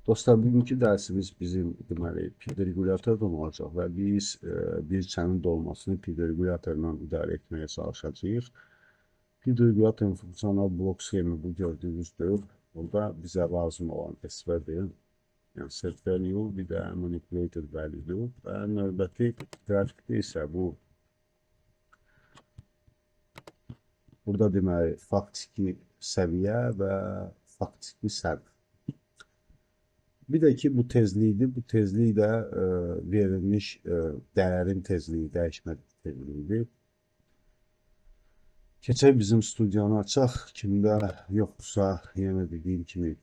Dostlar, bugünkü dərsimiz bizim deməli pid-regulatordan olacaq və biz bir çənin dolmasını pid-regulatorla idarə etməyə çalışacağıq. Pid-regulatorun funksional blok sxemi bu gördüyünüzdür. Burada bizə lazım olan SVD, yəni set value, bir də manipulated value və növbəti qrafikdə isə burada deməli faktiki səviyyə və faktiki sərf. Bir de ki bu tezliğiydi. Bu tezliği de verilmiş değerin tezliği, değişme tezliğiydi. Keçək bizim studiyanı açaq. Kimdə yoxdursa, yenə dediyim kimi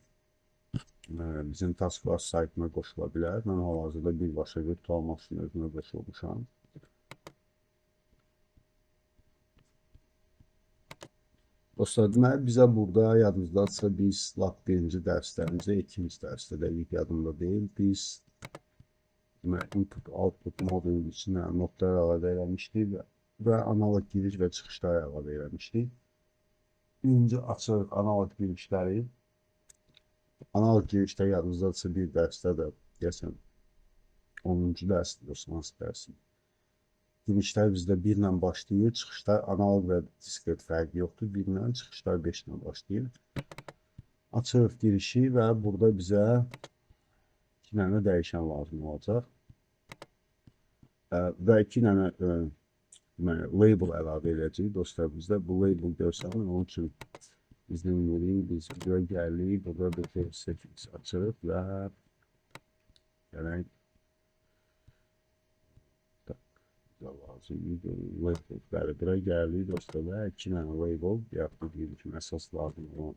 bizim Taskforce saytına qoşula bilər. Mən hal-hazırda birbaşa virtual maşın özünə qoşulmuşam. Dostlar, deməli bizə burada yadınızdadırsa biz lap birinci dərslərimizdə, ikinci dərsdə dəqiq yadımda deyil. Biz input-output modulun içinə notlar əlavə eləmişdik və analog giriş və çıxışlar əlavə eləmişdik. Birinci açırıq analog girişləri. Analog girişdə yadınızdadırsa bir dərsdə də deyəsən 10-cu dərsdir, hansı dərsin. Girişlər bizdə 1 ilə başlayır, çıxışlar analog və diskret fərqi yoxdur. 1 ilə, çıxışlar 5 ilə başlayır. Açırıq girişi və burada bizə 2 dənə dəyişən lazım olacaq. Və 2 dənə label əlavə edəcəyik. Dostlar, bizdə bu label görsənir. Onun üçün biz nə edirik? Biz videoya gəlirik. Burada bir settings açırıq və gələk lazım labelləri bura gəldik dostlar və 2 dənə label yaxud deyil ki, əsas lazım olan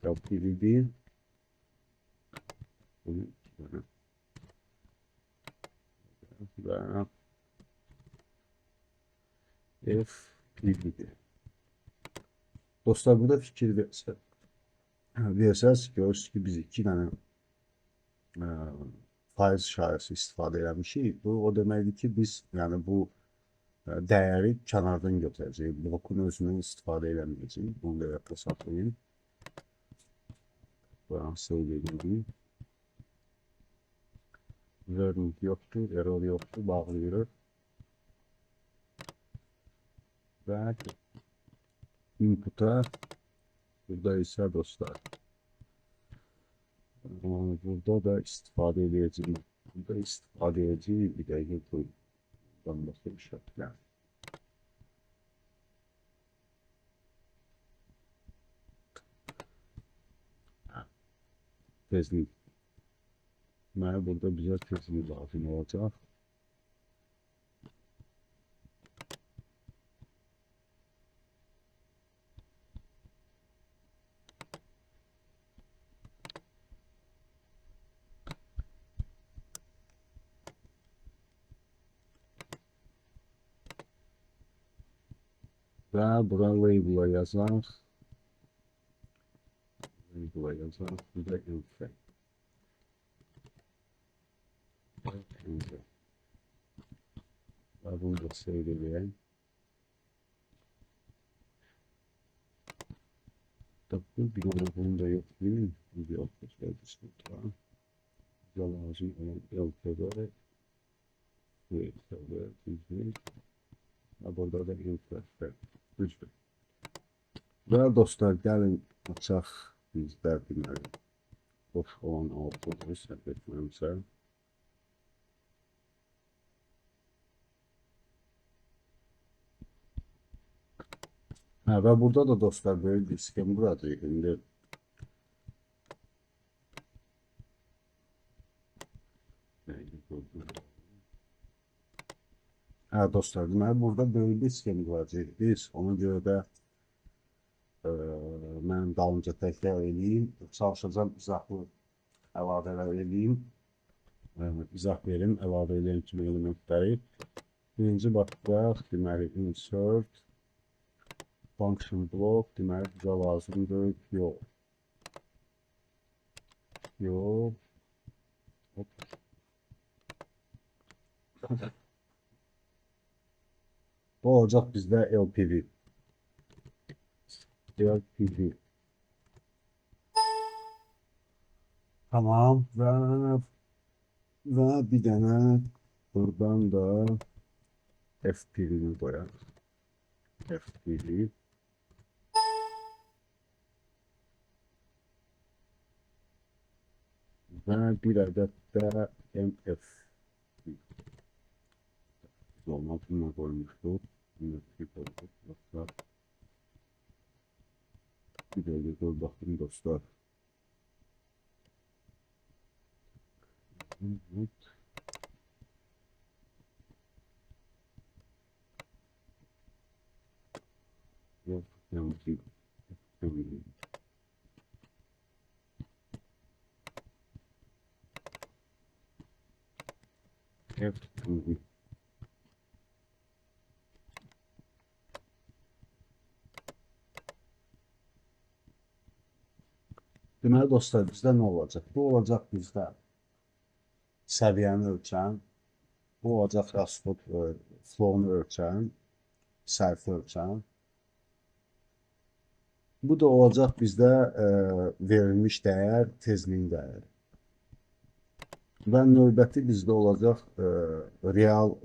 LPVD bunu 2 dənə və FPVD. Dostlar, burada fikir versəz görürsünüz ki, biz 2 dənə faiz işarəsi istifadə eləmişik. Bu o deməkdir ki, biz yəni bu dəyəri kənardan götürəcəyik. Blokun özündən istifadə eləməyəcəyik. Bunu da yadda saxlayın. Buranı save edirik. Warning yoxdur, error yoxdur, bağlayırıq. Və input'a burada isə dostlar burada da istifadə edəcəyik. Burada istifadə edəcəyik. Bir dəqiqə qoyun. Buradan başqa bir şəkillər. Tezlik. Deməli, burada bizə tezlik lazım olacaq. Və bura label'a yazaq. Label'a yazaq. Burada info. Və bunu da save edəyək. Tabii bir onu bunu da yoxlayın. Bir yoxlayın. Bizə lazım olan LP'də və burada da info. Düzdür. Və dostlar, gəlin açaq bizdə deməli boş olan output-u səhv etməmsə. Və burada da dostlar böyle bir skem quracağıq. İndi dostlar, deməli burada böyle bir skem quracağıq biz. Ona görə də mən dalınca təkrar edeyim. Çalışacağım izahlı əlavələr edeyim. İzah verim, əlavə edən kimi elementləri. Birinci baxdaq, deməli insert function block, deməli bizə lazımdır yol. Bu olacaq bizdə LPV. LPV. Tamam ve bir dənə buradan da F1'ini koyalım. F1'i ve bir adet de MF olmadığına koymuştuk. MF koyduk. Yoksa bir de dur bakın dostlar. Evet. Yok, yanlış değil. F2. Deməli dostlar, bizdə nə olacaq? Bu olacaq bizdə səviyyəni ölçən, bu olacaq rasxod flowunu ölçən, sərfi ölçən. Bu da olacaq bizdə verilmiş dəyər, tezliyin dəyəri. Və növbəti bizdə olacaq real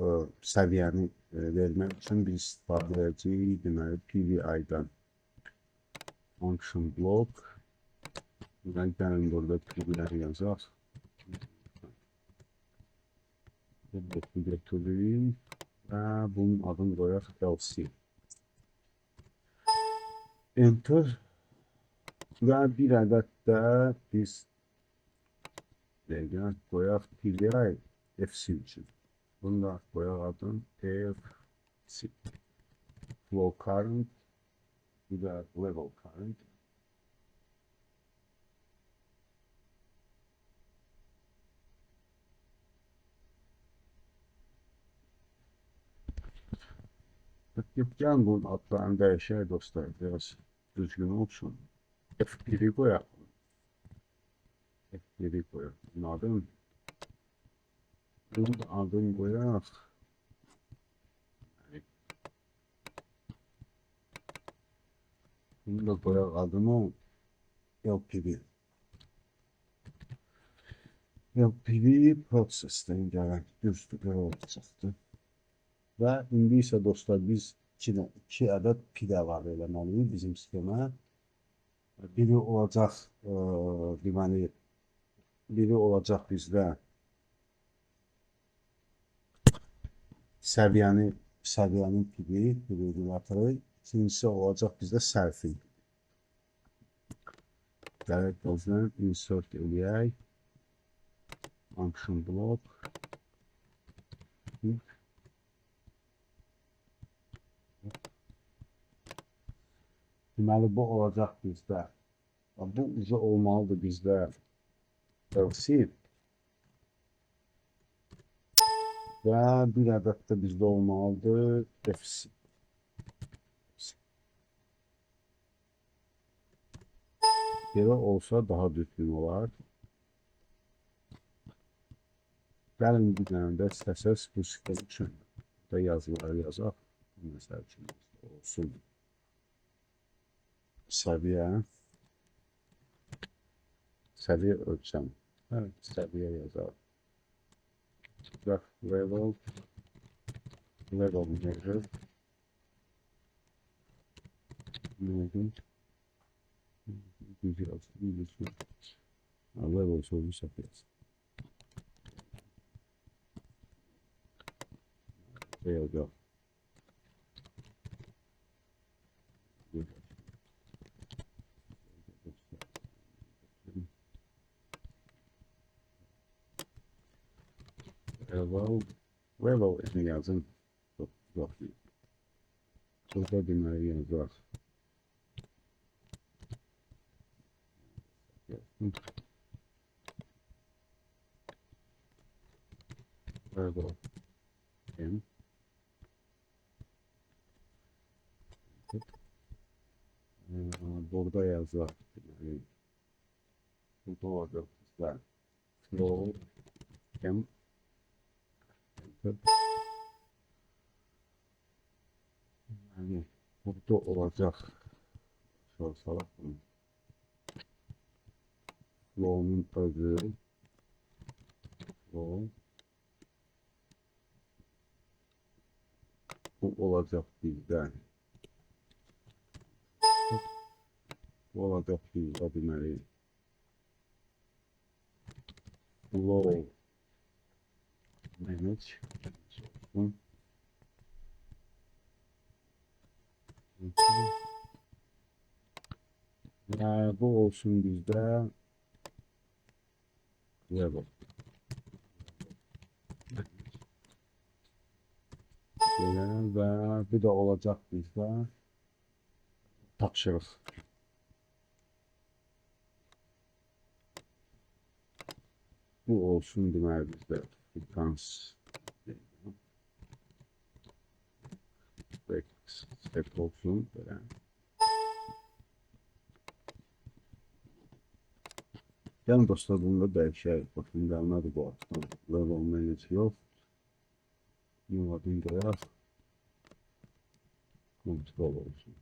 səviyyəni vermək üçün biz istifadə edəcəyik, deməli PVI-dən function block. Ben gəlin burada PVI yazaq. Bloku götüreyim və bunun adını qoyaq LC. Enter və bir ədəd də biz qoyaq PVI FC üçün. Bunu da qoyaq adın FC. Flow current, bir də level current. Gəlin bunun adlarını dəyişək dostlar, biraz düzgün olsun. F1'i qoyaq. F1'i qoyaq. Bunun adını qoyaq. Bunu da qoyaq adını LPV. LPV prosesdən gələn düzdür olacaqdır. Və indi isə dostlar biz 2 ədəd PID əlavə eləməliyik bizim sistemə. Biri olacaq deməli biri olacaq bizdə səviyyənin PID-i, regulatoru. İkincisi olacaq bizdə sərfin. Gələk bizdən insert eləyək. Function block. Deməli bu olacaq bizdə. Bu ucu olmalıdır bizdə LC. Və bir ədəd də bizdə olmalıdır FC. Belə olsa daha düzgün olar. Gəlin bir dənə də istəsəz bu sistem üçün da yazıları yazaq. Məsəl üçün olsun. Səviyyə ölçəm. Evet, səviyyə yazaq. Level measure. Level sorunu sapıyoruz. There you go. Level ismi yazın. Çok zor değil. Burada deməli yazaq. Level M. Burada yazaq. Burada olacaq bizlər. Flow M. Yani burada olacaq. Şöyle salaq bunu. Flow'un özü flow. Bu olacaq bizdən. Bu olacaq bizdə deməli. Flow manage. Və bu olsun bizdə level. Və bir də olacaq bizdə tapşırıq. Bu olsun deməli bizdə spec olsun belə. Yəni dostlar, bunu da dəyişək. Baxın, gəlmədi bu altdan. Level manage yox. Adını qoyaq. Control olsun.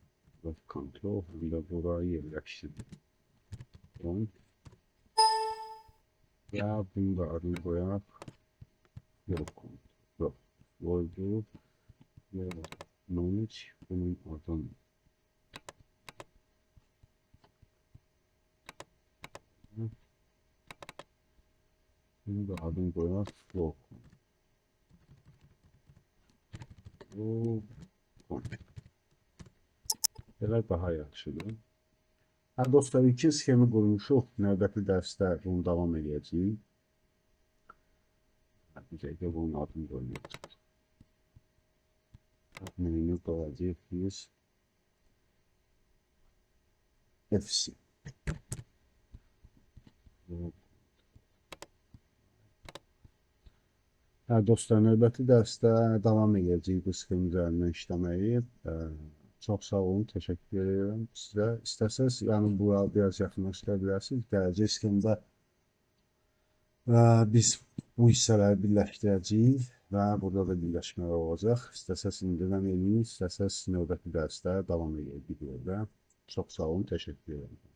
Left control. Həm də burayı yerləşdirdik. Və bunu da adını qoyaq. Yox. Yox. Koyduq. Manage. Bunun adını. Bunu da adını qoyaq. Flow. Belə daha yaxşıdır. Hə dostlar, iki sxemi qurmuşuq. Növbəti dərsdə bunu davam edəcəyik. Bizə bunun adını qoyacağıq. Adminini qoyacağıq biz. FC. Hə dostlar, növbəti dərsdə davam edəcəyik bu sxem üzərindən işləməyi. Çox sağ olun, təşəkkür edirəm sizə. İstəsəz, yəni bura biraz yaxınlaşdıra bilərsiniz. Gələcək sxemdə biz bu hissələri birləşdirəcəyik və burada da birləşmələr olacaq. İstəsəz indidən eləyin, istəsəz növbəti dərsdə davam edək videoda. Çox sağ olun, təşəkkür edirəm.